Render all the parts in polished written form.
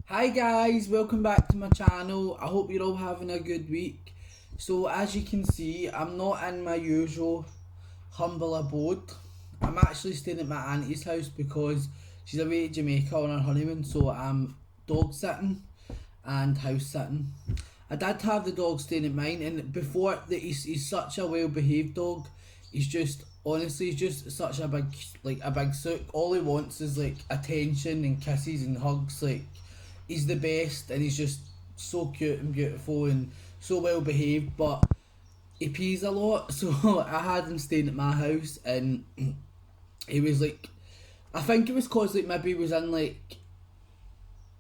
Hi guys, welcome back to my channel. I hope you're all having a good week. So as you can see, I'm not in my usual humble abode. I'm actually staying at my auntie's house because she's away to Jamaica on her honeymoon, so I'm dog sitting and house sitting. I did have the dog staying at mine, and before that, he's such a well behaved dog. He's just honestly, he's just such a big sook. All he wants is like attention and kisses and hugs. Like he's the best, and he's just so cute and beautiful and so well behaved. But he pees a lot, so I had him staying at my house, and he was like, I think it was cause like maybe he was in like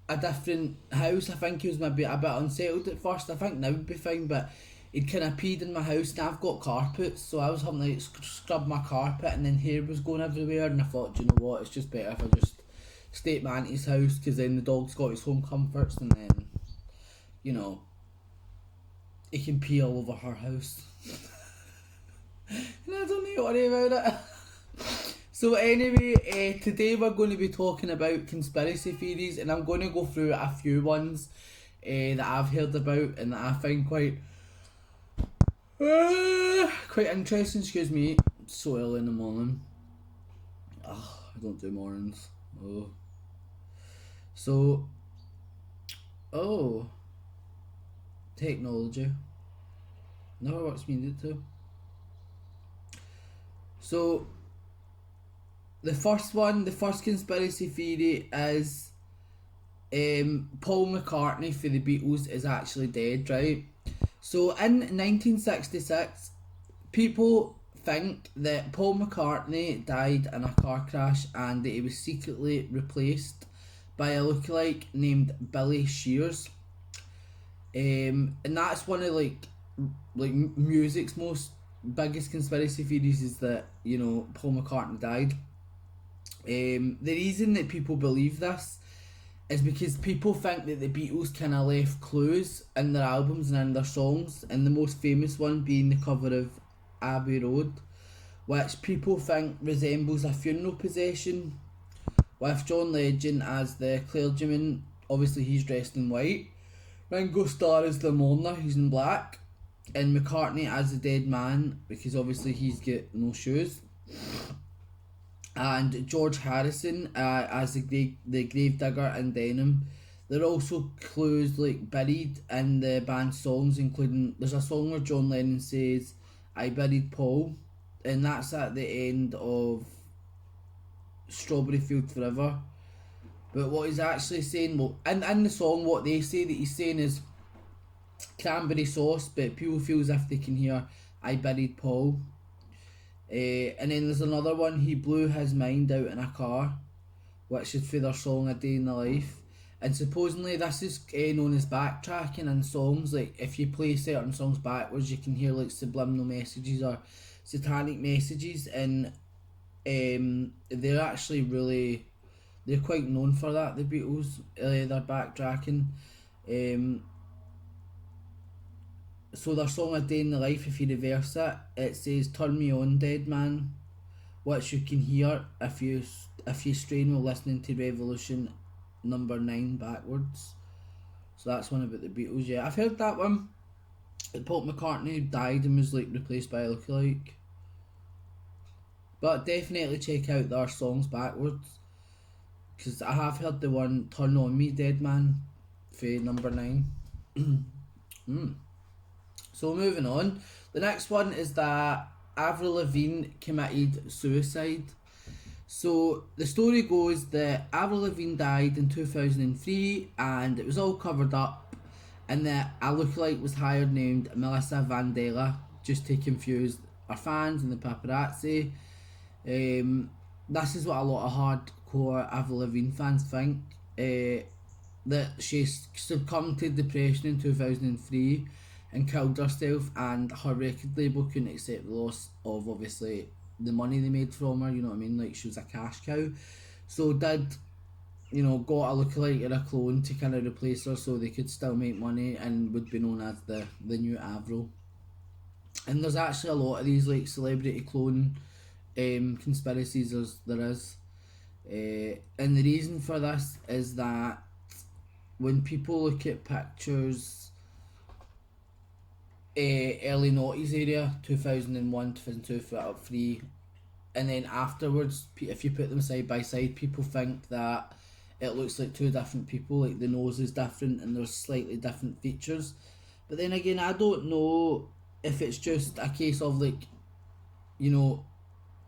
a different house. I think he was maybe a bit unsettled at first. I think now would be fine, but he'd kind of peed in my house, and I've got carpets, so I was having to like scrub my carpet, and then hair was going everywhere, and I thought, do you know what, it's just better if I just stay at my auntie's house, because then the dog's got his home comforts, and then, you know, he can pee all over her house. And I don't need to worry about it. So anyway, today we're going to be talking about conspiracy theories, and I'm going to go through a few ones that I've heard about and that I find quite interesting. Excuse me, it's so early in the morning. Oh, I don't do mornings. Oh, so oh, technology never works me needed to. So the first conspiracy theory is Paul McCartney for the Beatles is actually dead, right? So in 1966, people think that Paul McCartney died in a car crash and that he was secretly replaced by a lookalike named Billy Shears. And that's one of music's most biggest conspiracy theories, is that, you know, Paul McCartney died. The reason that people believe this is because people think that the Beatles kind of left clues in their albums and in their songs, and the most famous one being the cover of Abbey Road, which people think resembles a funeral procession with John Legend as the clergyman. Obviously, he's dressed in white. Ringo Starr as the mourner, he's in black. And McCartney as the dead man, because obviously he's got no shoes. And George Harrison as the grave digger in Denim. There are also clues like buried in the band's songs, including there's a song where John Lennon says, "I buried Paul," and that's at the end of Strawberry Field Forever. But what he's actually saying, well, in the song, what they say that he's saying is cranberry sauce, but people feel as if they can hear "I buried Paul." And then there's another one, he blew his mind out in a car, which is for their song "A Day in the Life." And supposedly this is known as backtracking in songs. Like if you play certain songs backwards, you can hear like subliminal messages or satanic messages, and they're actually really, they're quite known for that. The Beatles, their backtracking. Um, so their song "A Day in the Life," if you reverse it, it says "Turn me on, dead man," which you can hear if you strain while listening to Revolution number 9 backwards. So that's one about the Beatles. Yeah, I've heard that one. That Paul McCartney died and was like replaced by a lookalike. But definitely check out their songs backwards, because I have heard the one "Turn on Me, Dead Man" for number 9. mm. So moving on, the next one is that Avril Lavigne committed suicide. So the story goes that Avril Lavigne died in 2003, and it was all covered up, and that a lookalike was hired named Melissa Vandella just to confuse our fans and the paparazzi. This is what a lot of hardcore Avril Lavigne fans think. That she succumbed to depression in 2003 and killed herself, and her record label couldn't accept the loss of obviously the money they made from her, you know what I mean? Like she was a cash cow. So did, you know, got a lookalike or a clone to kind of replace her so they could still make money and would be known as the new Avril. And there's actually a lot of these like celebrity clone conspiracies, there is. And the reason for this is that when people look at pictures, early noughties area, 2001, 2002, for up three, and then afterwards, if you put them side by side, people think that it looks like two different people, like the nose is different and there's slightly different features. But then again, I don't know if it's just a case of like, you know,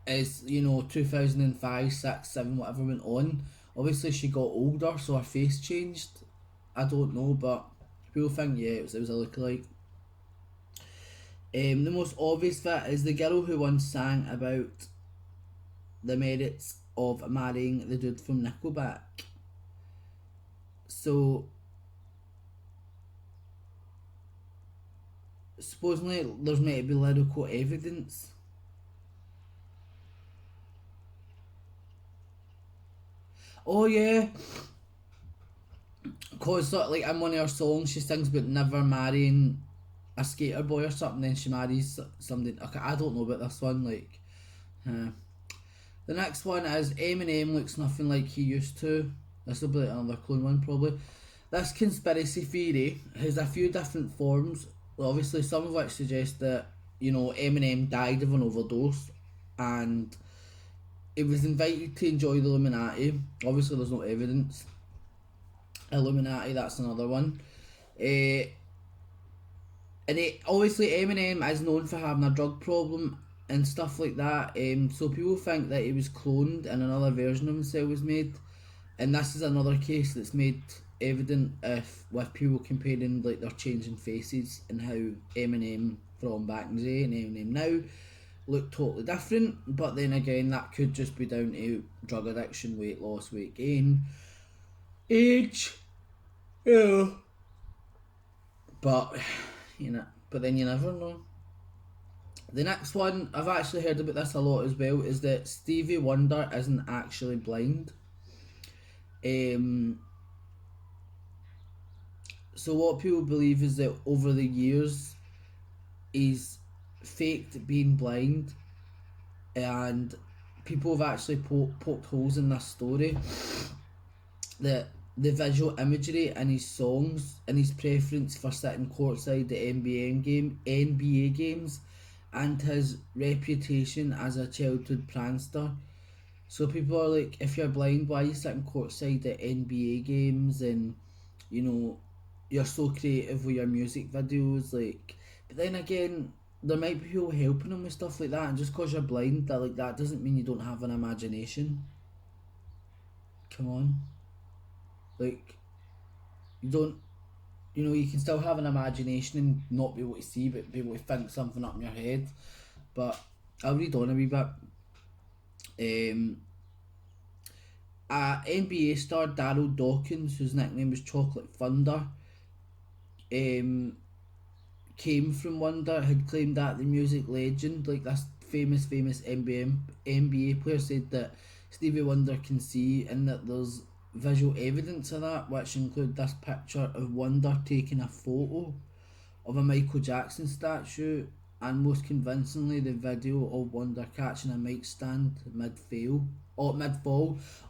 as you know, 2005, 6, 7, whatever went on. Obviously, she got older, so her face changed. I don't know, but people think yeah, it was a lookalike. The most obvious fit is the girl who once sang about the merits of marrying the dude from Nickelback. So supposedly there's meant to be lyrical evidence. Oh yeah, cause like in one of her songs she sings about never marrying a skater boy or something. Then she marries somebody. Okay, I don't know about this one. Like, the next one is Eminem looks nothing like he used to. This will be like another clone one probably. This conspiracy theory has a few different forms. Well, obviously, some of which suggest that Eminem died of an overdose, and he was invited to enjoy the Illuminati. Obviously, there's no evidence. Illuminati, that's another one. And obviously, Eminem is known for having a drug problem and stuff like that. So people think that he was cloned and another version of himself was made, and this is another case that's made evident if with people comparing like their changing faces and how Eminem from back in the day and Eminem now look totally different. But then again, that could just be down to drug addiction, weight loss, weight gain, age. Yeah. But but then you never know. The next one, I've actually heard about this a lot as well, is that Stevie Wonder isn't actually blind. So what people believe is that over the years, he's faked being blind, and people have actually poked holes in this story. That the visual imagery in his songs and his preference for sitting courtside at NBA games, and his reputation as a childhood prankster. So people are like, if you're blind, why are you sitting courtside at NBA games? And you know, you're so creative with your music videos. Like, but then again, there might be people helping him with stuff like that, and just because you're blind, that doesn't mean you don't have an imagination. Come on, like you don't. You can still have an imagination and not be able to see, but be able to think something up in your head. But I'll read on a wee bit. NBA star Daryl Dawkins, whose nickname was Chocolate Thunder, came from Wonder, had claimed that the music legend, like this famous NBA player, said that Stevie Wonder can see, and that there's visual evidence of that, which include this picture of Wonder taking a photo of a Michael Jackson statue, and most convincingly the video of Wonder catching a mic stand mid-fall.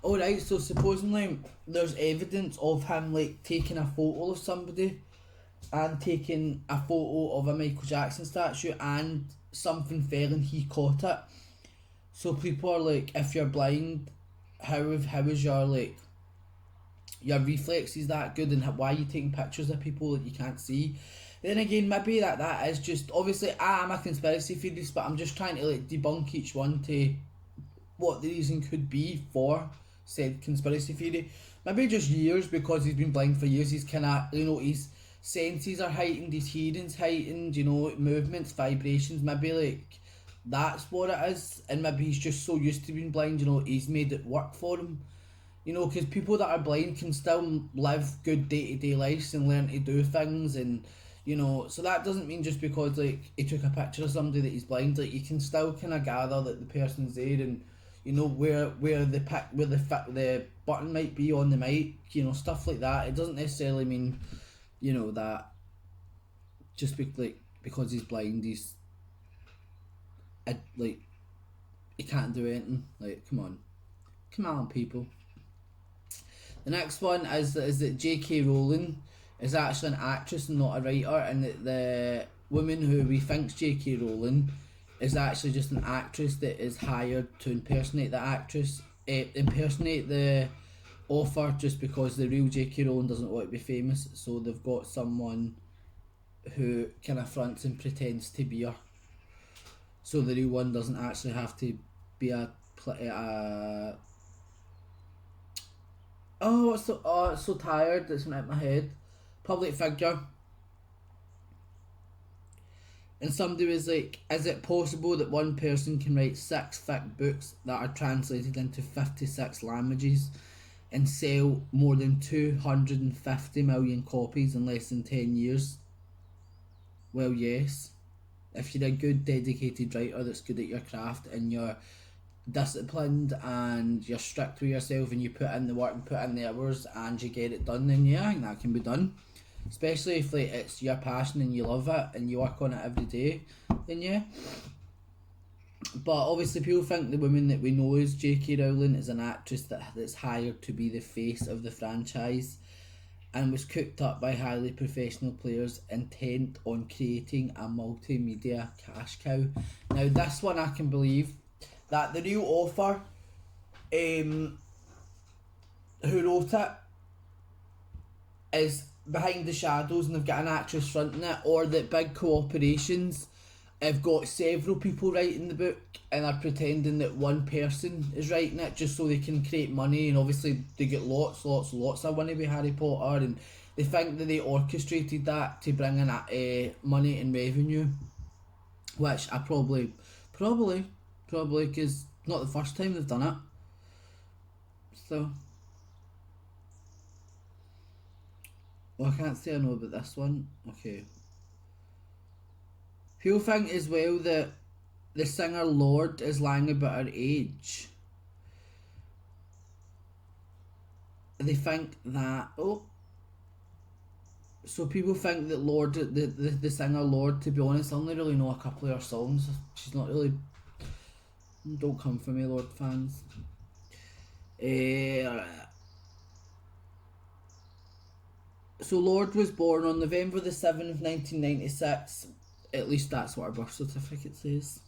Alright, so supposedly there's evidence of him like taking a photo of somebody and taking a photo of a Michael Jackson statue, and something fell and he caught it. So people are like, if you're blind, how is your reflexes that good, and why are you taking pictures of people that you can't see? Then again, maybe that is just, obviously I am a conspiracy theorist, but I'm just trying to like debunk each one to what the reason could be for said conspiracy theory. Maybe just years, because he's been blind for years, he's kind of, his senses are heightened, his hearing's heightened, movements, vibrations, maybe like that's what it is, and maybe he's just so used to being blind, he's made it work for him. Because people that are blind can still live good day-to-day lives and learn to do things, and so that doesn't mean just because like he took a picture of somebody that he's blind, like you can still kind of gather that the person's there, and where the button might be on the mic, stuff like that. It doesn't necessarily mean that just because he's blind like he can't do anything. Like, come on people. The next one is that J.K. Rowling is actually an actress and not a writer, and that the woman who we think's J.K. Rowling is actually just an actress that is hired to impersonate the actress, impersonate the author, just because the real J.K. Rowling doesn't want to be famous, so they've got someone who kind of fronts and pretends to be her, so the real one doesn't actually have to be it's so tired, it's not in my head. Public figure. And somebody was like, is it possible that one person can write 6 thick books that are translated into 56 languages and sell more than 250 million copies in less than 10 years? Well, yes. If you're a good, dedicated writer that's good at your craft and you're disciplined and you're strict with yourself and you put in the work and put in the hours and you get it done, then yeah, I think that can be done. Especially if like it's your passion and you love it and you work on it every day, then yeah. But obviously people think the woman that we know as J.K. Rowling is an actress that's hired to be the face of the franchise and was cooked up by highly professional players intent on creating a multimedia cash cow. Now this one I can believe, that the real author who wrote it is behind the shadows and they've got an actress fronting it, or that big corporations have got several people writing the book and are pretending that one person is writing it just so they can create money, and obviously they get lots of money with Harry Potter, and they think that they orchestrated that to bring in money and revenue, which I probably because not the first time they've done it. So well, I can't say I know about this one. Okay. People think as well that the singer Lorde is lying about her age. They think that so people think that Lorde, the singer Lorde, to be honest, I only really know a couple of her songs. She's not really. Don't come for me, Lorde fans. So Lorde was born on November the 7th, 1996. At least that's what her birth certificate says.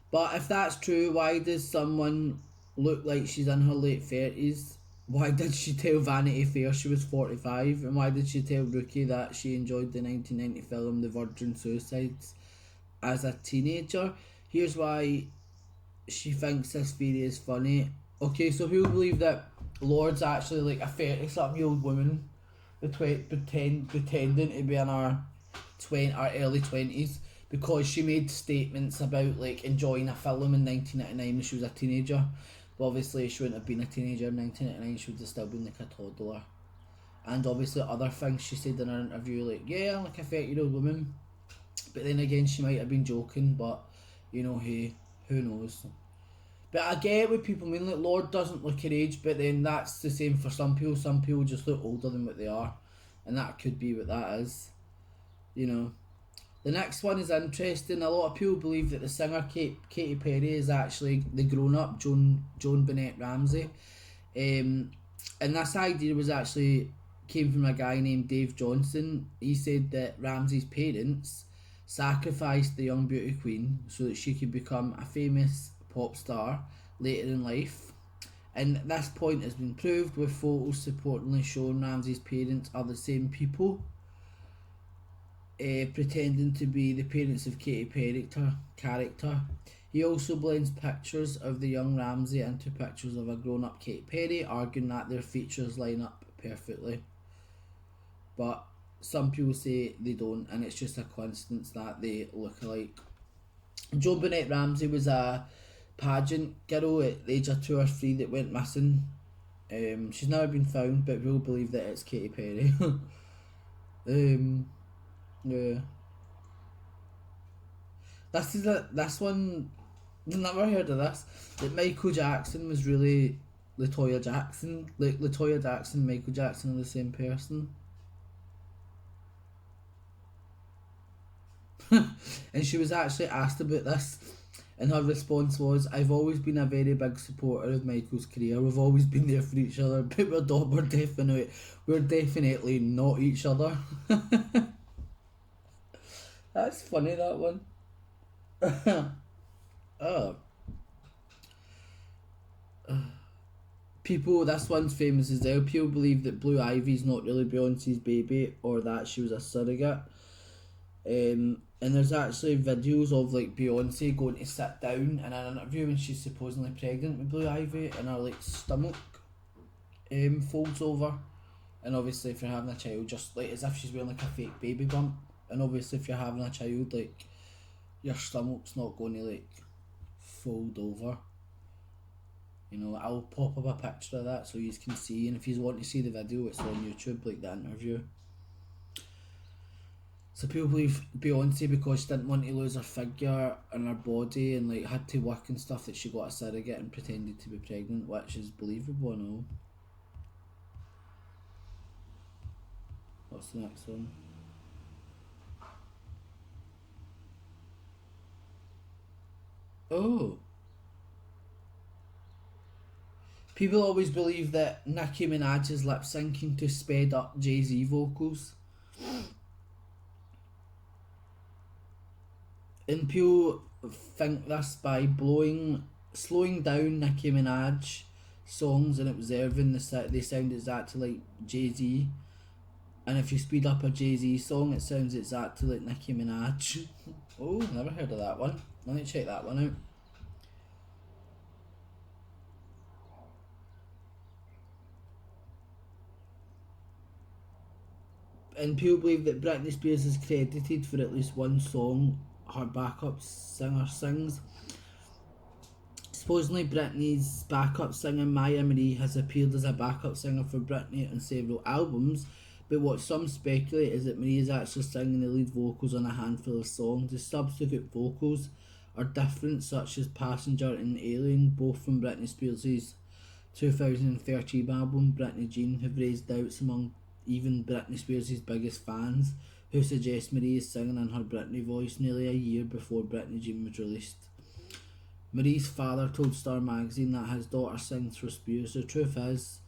But if that's true, why does someone look like she's in her late 30s? Why did she tell Vanity Fair she was 45? And why did she tell Rookie that she enjoyed the 1990 film The Virgin Suicides as a teenager? Here's why she thinks this theory is funny. Okay, so who believe that Lorde's actually like a 30-something-year-old woman pretending to be in her early 20s because she made statements about like enjoying a film in 1999 when she was a teenager, but obviously she wouldn't have been a teenager in 1999, she would have still been like a toddler. And obviously other things she said in her interview, like, yeah, I'm like a 30-year-old woman, but then again she might have been joking, but you know, hey, who knows. But I get what people mean, like Lorde doesn't look her age, but then that's the same for some people just look older than what they are, and that could be what that is, you know. The next one is interesting. A lot of people believe that the singer Katy Perry is actually the grown-up Joan Bennett Ramsey, and this idea came from a guy named Dave Johnson. He said that Ramsey's parents sacrificed the young beauty queen so that she could become a famous pop star later in life, and this point has been proved with photos supportingly showing Ramsey's parents are the same people, pretending to be the parents of Katy Perry character. He also blends pictures of the young Ramsey into pictures of a grown-up Katy Perry, arguing that their features line up perfectly. But some people say they don't, and it's just a coincidence that they look alike. Joan Bennett Ramsey was a pageant girl at the age of 2 or 3 that went missing. She's never been found, but we'll believe that it's Katy Perry. Yeah. This one, I've never heard of this. That Michael Jackson was really Latoya Jackson. Like Latoya Jackson and Michael Jackson are the same person. And she was actually asked about this, And her response was, "I've always been a very big supporter of Michael's career. We've always been there for each other, but we're definitely not each other." That's funny, that one. Oh. People, this one's famous as well. People believe that Blue Ivy's not really Beyonce's baby, or that she was a surrogate. And there's actually videos of like Beyonce going to sit down in an interview when she's supposedly pregnant with Blue Ivy, and her like stomach folds over. And obviously, if you're having a child, just like as if she's wearing like a fake baby bump. And obviously, if you're having a child, like your stomach's not going to like fold over. You know, I'll pop up a picture of that so you can see, and if you want to see the video, it's on YouTube, like the interview. So people believe Beyonce, because she didn't want to lose her figure and her body and like had to work and stuff, that she got a surrogate and pretended to be pregnant, which is believable and all. What's the next one? Oh. People always believe that Nicki Minaj is lip syncing to sped up Jay-Z vocals. And people think this by slowing down Nicki Minaj songs and observing they sound exactly like Jay-Z. And if you speed up a Jay-Z song, it sounds exactly like Nicki Minaj. Oh, never heard of that one. Let me check that one out. And people believe that Britney Spears is credited for at least one song her backup singer sings. Supposedly Britney's backup singer Maya Marie has appeared as a backup singer for Britney on several albums, but what some speculate is that Marie is actually singing the lead vocals on a handful of songs. The substitute vocals are different, such as Passenger and Alien, both from Britney Spears' 2013 album Britney Jean, have raised doubts among even Britney Spears' biggest fans, who suggest Marie is singing in her Britney voice nearly a year before Britney Jean was released. Marie's father told Star magazine that his daughter sings for Spears. The truth is,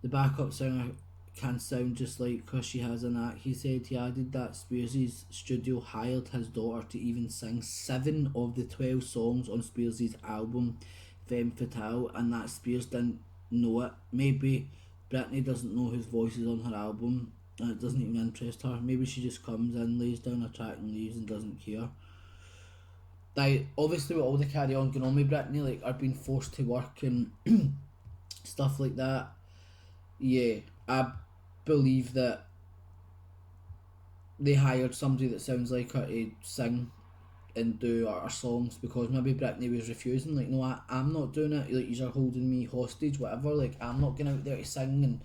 the backup singer can sound just like her. She has a knack, he said. He added that Spears' studio hired his daughter to even sing 7 of the 12 songs on Spears' album Femme Fatale, and that Spears didn't know it. Maybe Britney doesn't know whose voice is on her album, and it doesn't even interest her. Maybe she just comes in, lays down a track and leaves and doesn't care. Like, obviously with all the carry on going on with Britney, like, are being forced to work and stuff like that, yeah, I believe that they hired somebody that sounds like her to sing and do our songs, because maybe Britney was refusing, like, no, I'm not doing it, like, you're holding me hostage, whatever, like, I'm not going out there to sing, and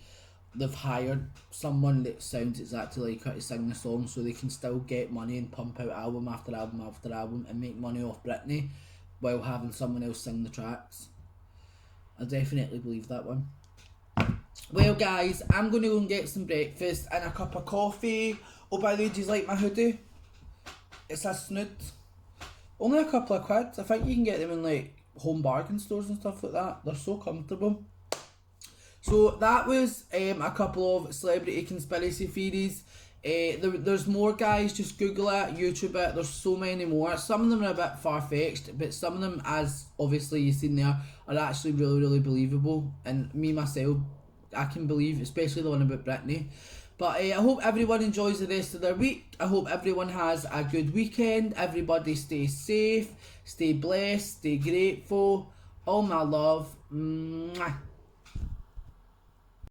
they've hired someone that sounds exactly like her to sing the song so they can still get money and pump out album after album after album and make money off Britney while having someone else sing the tracks. I definitely believe that one. Well guys, I'm going to go and get some breakfast and a cup of coffee. Oh, by the way, do you like my hoodie? It's a snood. Only a couple of quid. I think you can get them in like home bargain stores and stuff like that. They're so comfortable. So that was a couple of celebrity conspiracy theories. There's more, guys. Just Google it, YouTube it. There's so many more. Some of them are a bit far-fetched, but some of them, as obviously you've seen there, are actually really, really believable. And me, myself, I can believe, especially the one about Britney. But I hope everyone enjoys the rest of their week. I hope everyone has a good weekend. Everybody stay safe, stay blessed, stay grateful. All my love. Mwah.